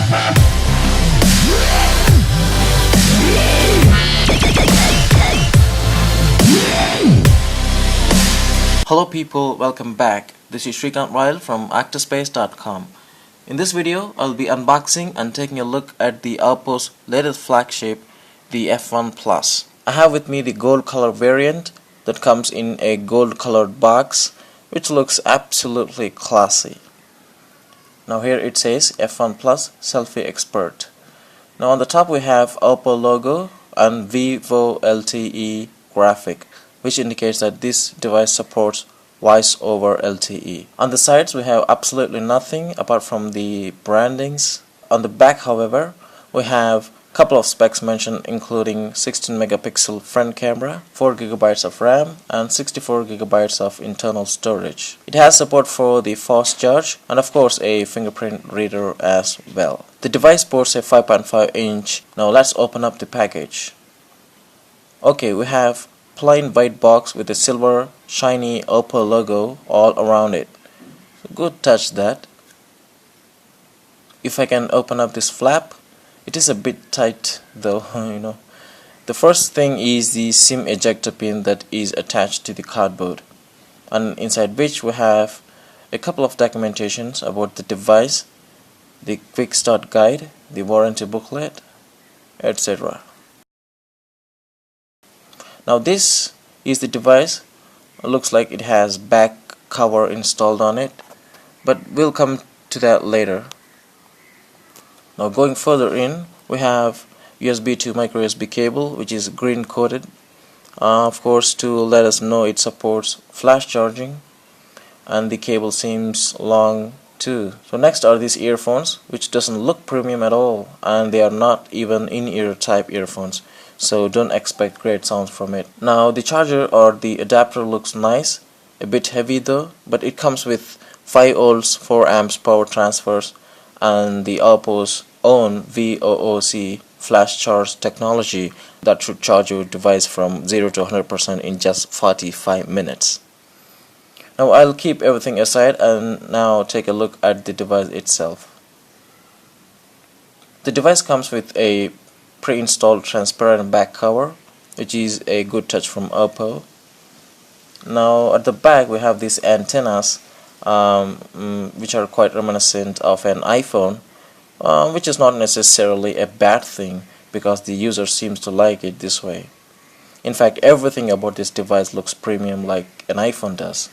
Hello people, welcome back. This is Shrikant Ryle from actorspace.com. In this video, I'll be unboxing and taking a look at the Oppo's latest flagship, the F1 Plus. I have with me the gold color variant that comes in a gold colored box, which looks absolutely classy. Now here it says F1 Plus Selfie Expert. Now on the top we have Oppo logo and Vivo LTE graphic, which indicates that this device supports voice over LTE. On the sides we have absolutely nothing apart from the brandings. On the back, however, we have a couple of specs mentioned, including 16 megapixel front camera, 4 GB of RAM and 64 GB of internal storage. It has support for the fast charge and of course a fingerprint reader as well. The device sports a 5.5 inch. Now let's open up the package. Okay, we have plain white box with a silver shiny Oppo logo all around it. Good touch that. If I can open up this flap, it is a bit tight though, The first thing is the SIM ejector pin that is attached to the cardboard, and inside which we have a couple of documentations about the device, the quick start guide, the warranty booklet, etc. Now this is the device. It looks like it has back cover installed on it, but we'll come to that later. Now going further in, we have USB to micro USB cable, which is green coated, of course to let us know it supports flash charging, and the cable seems long too. So next are these earphones, which doesn't look premium at all, and they are not even in-ear type earphones, so don't expect great sounds from it. Now the charger or the adapter looks nice, a bit heavy though, but it comes with 5 volts 4 amps power transfers and the Oppo's own VOOC flash charge technology that should charge your device from 0 to 100% in just 45 minutes. Now I'll keep everything aside and now take a look at the device itself. The device comes with a pre-installed transparent back cover, which is a good touch from Oppo. Now at the back we have these antennas, which are quite reminiscent of an iPhone, which is not necessarily a bad thing because the user seems to like it this way. In fact, everything about this device looks premium like an iPhone does.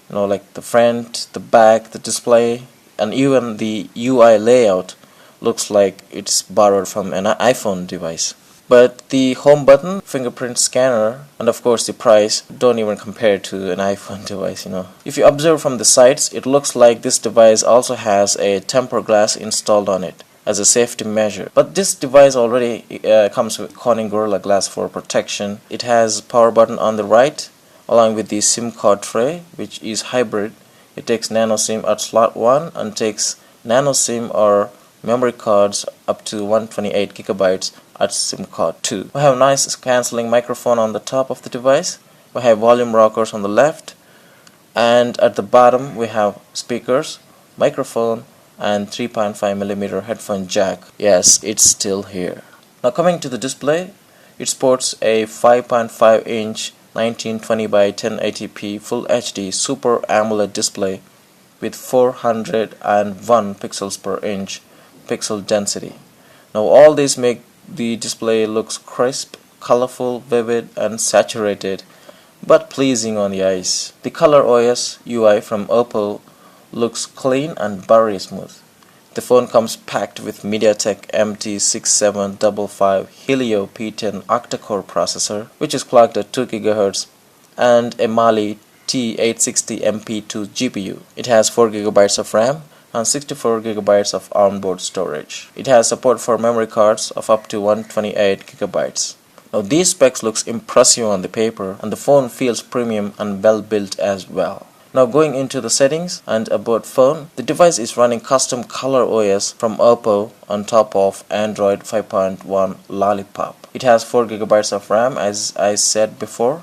Like the front, the back, the display, and even the UI layout looks like it's borrowed from an iPhone device. But the home button, fingerprint scanner, and of course the price don't even compare to an iPhone device, If you observe from the sides, it looks like this device also has a tempered glass installed on it as a safety measure. But this device already comes with Corning Gorilla Glass for protection. It has power button on the right, along with the SIM card tray, which is hybrid. It takes nano SIM at slot 1 and takes nano SIM or memory cards up to 128 GB at SIM card 2. We have nice cancelling microphone on the top of the device. We have volume rockers on the left, and at the bottom we have speakers, microphone, and 3.5mm headphone jack. Yes, it's still here. Now coming to the display, it sports a 5.5 inch 1920 by 1080p Full HD Super AMOLED display with 401 pixels per inch pixel density. Now all these make the display looks crisp, colorful, vivid and saturated, but pleasing on the eyes. The ColorOS UI from Oppo looks clean and buttery smooth. The phone comes packed with MediaTek MT6755 Helio P10 octa-core processor, which is clocked at 2 GHz, and a Mali T860 MP2 GPU. It has 4 GB of RAM and 64 GB of onboard storage. It has support for memory cards of up to 128 GB. Now these specs looks impressive on the paper, and the phone feels premium and well built as well. Now going into the settings and about phone, the device is running custom ColorOS from Oppo on top of Android 5.1 Lollipop. It has 4 GB of RAM as I said before,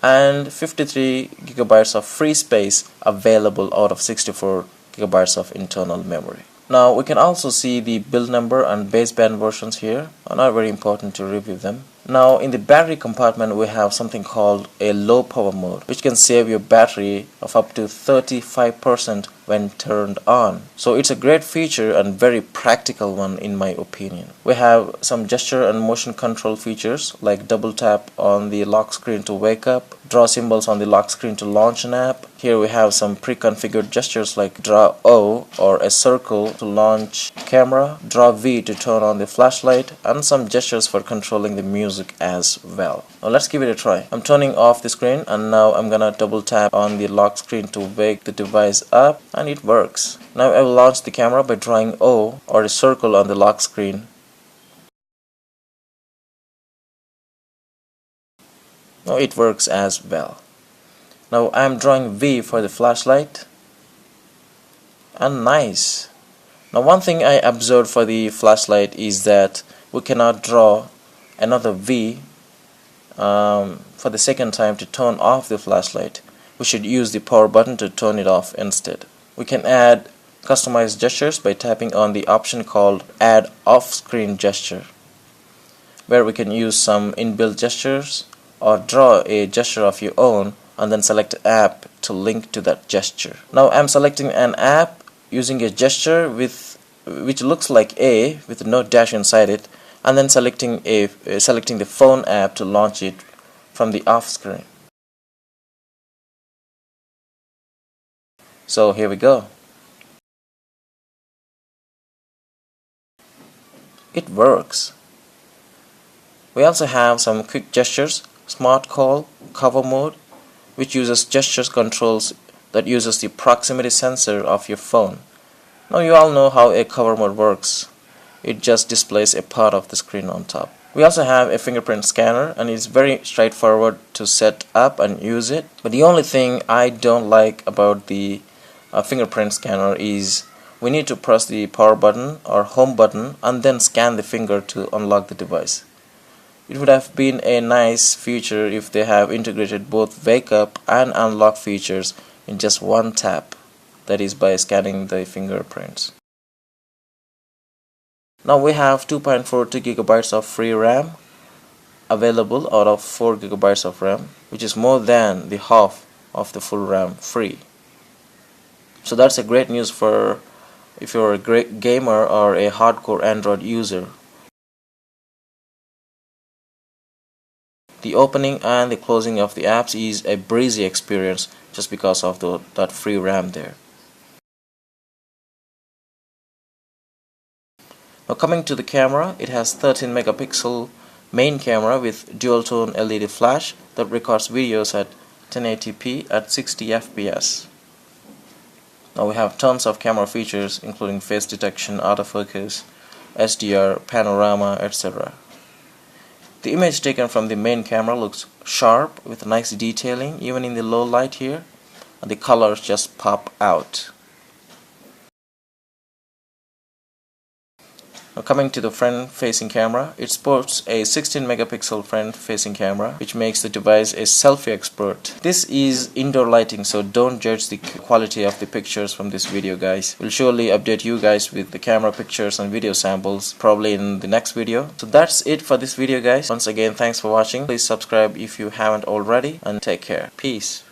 and 53 GB of free space available out of 64 GB of internal memory. Now we can also see the build number and baseband versions here, are not very important to review them. Now in the battery compartment we have something called a low power mode, which can save your battery of up to 35% when turned on. So it's a great feature and very practical one in my opinion. We have some gesture and motion control features like double tap on the lock screen to wake up, draw symbols on the lock screen to launch an app. Here we have some pre-configured gestures like draw O or a circle to launch camera, draw V to turn on the flashlight, and some gestures for controlling the music as well. Now let's give it a try. I'm turning off the screen and now I'm gonna double tap on the lock screen to wake the device up, and it works. Now I will launch the camera by drawing O or a circle on the lock screen. Now it works as well. Now I am drawing V for the flashlight, and nice. Now one thing I observed for the flashlight is that we cannot draw another V for the second time to turn off the flashlight. We should use the power button to turn it off instead. We can add customized gestures by tapping on the option called add off-screen gesture, where we can use some inbuilt gestures or draw a gesture of your own and then select an app to link to that gesture. Now I'm selecting an app using a gesture which looks like A with no dash inside it, and then selecting the phone app to launch it from the off screen. So here we go. It works. We also have some quick gestures, smart call, cover mode, which uses gestures controls that uses the proximity sensor of your phone. Now you all know how a cover mode works. It just displays a part of the screen on top. We also have a fingerprint scanner, and it's very straightforward to set up and use it. But the only thing I don't like about the fingerprint scanner is we need to press the power button or home button and then scan the finger to unlock the device. It would have been a nice feature if they have integrated both wake up and unlock features in just one tap, that is by scanning the fingerprints. Now we have 2.42 gigabytes of free RAM available out of 4 gigabytes of RAM, which is more than the half of the full RAM free. So that's a great news for if you're a great gamer or a hardcore Android user. The opening and the closing of the apps is a breezy experience just because of that free RAM there. Now coming to the camera, it has 13 megapixel main camera with dual tone LED flash that records videos at 1080p at 60 fps. Now we have tons of camera features including face detection, autofocus, SDR, panorama, etc. The image taken from the main camera looks sharp with nice detailing even in the low light here, and the colors just pop out. Now coming to the front-facing camera, it sports a 16 megapixel front-facing camera, which makes the device a selfie expert. This is indoor lighting, so don't judge the quality of the pictures from this video, guys. We'll surely update you guys with the camera pictures and video samples probably in the next video. So that's it for this video, guys. Once again, thanks for watching. Please subscribe if you haven't already, and take care. Peace.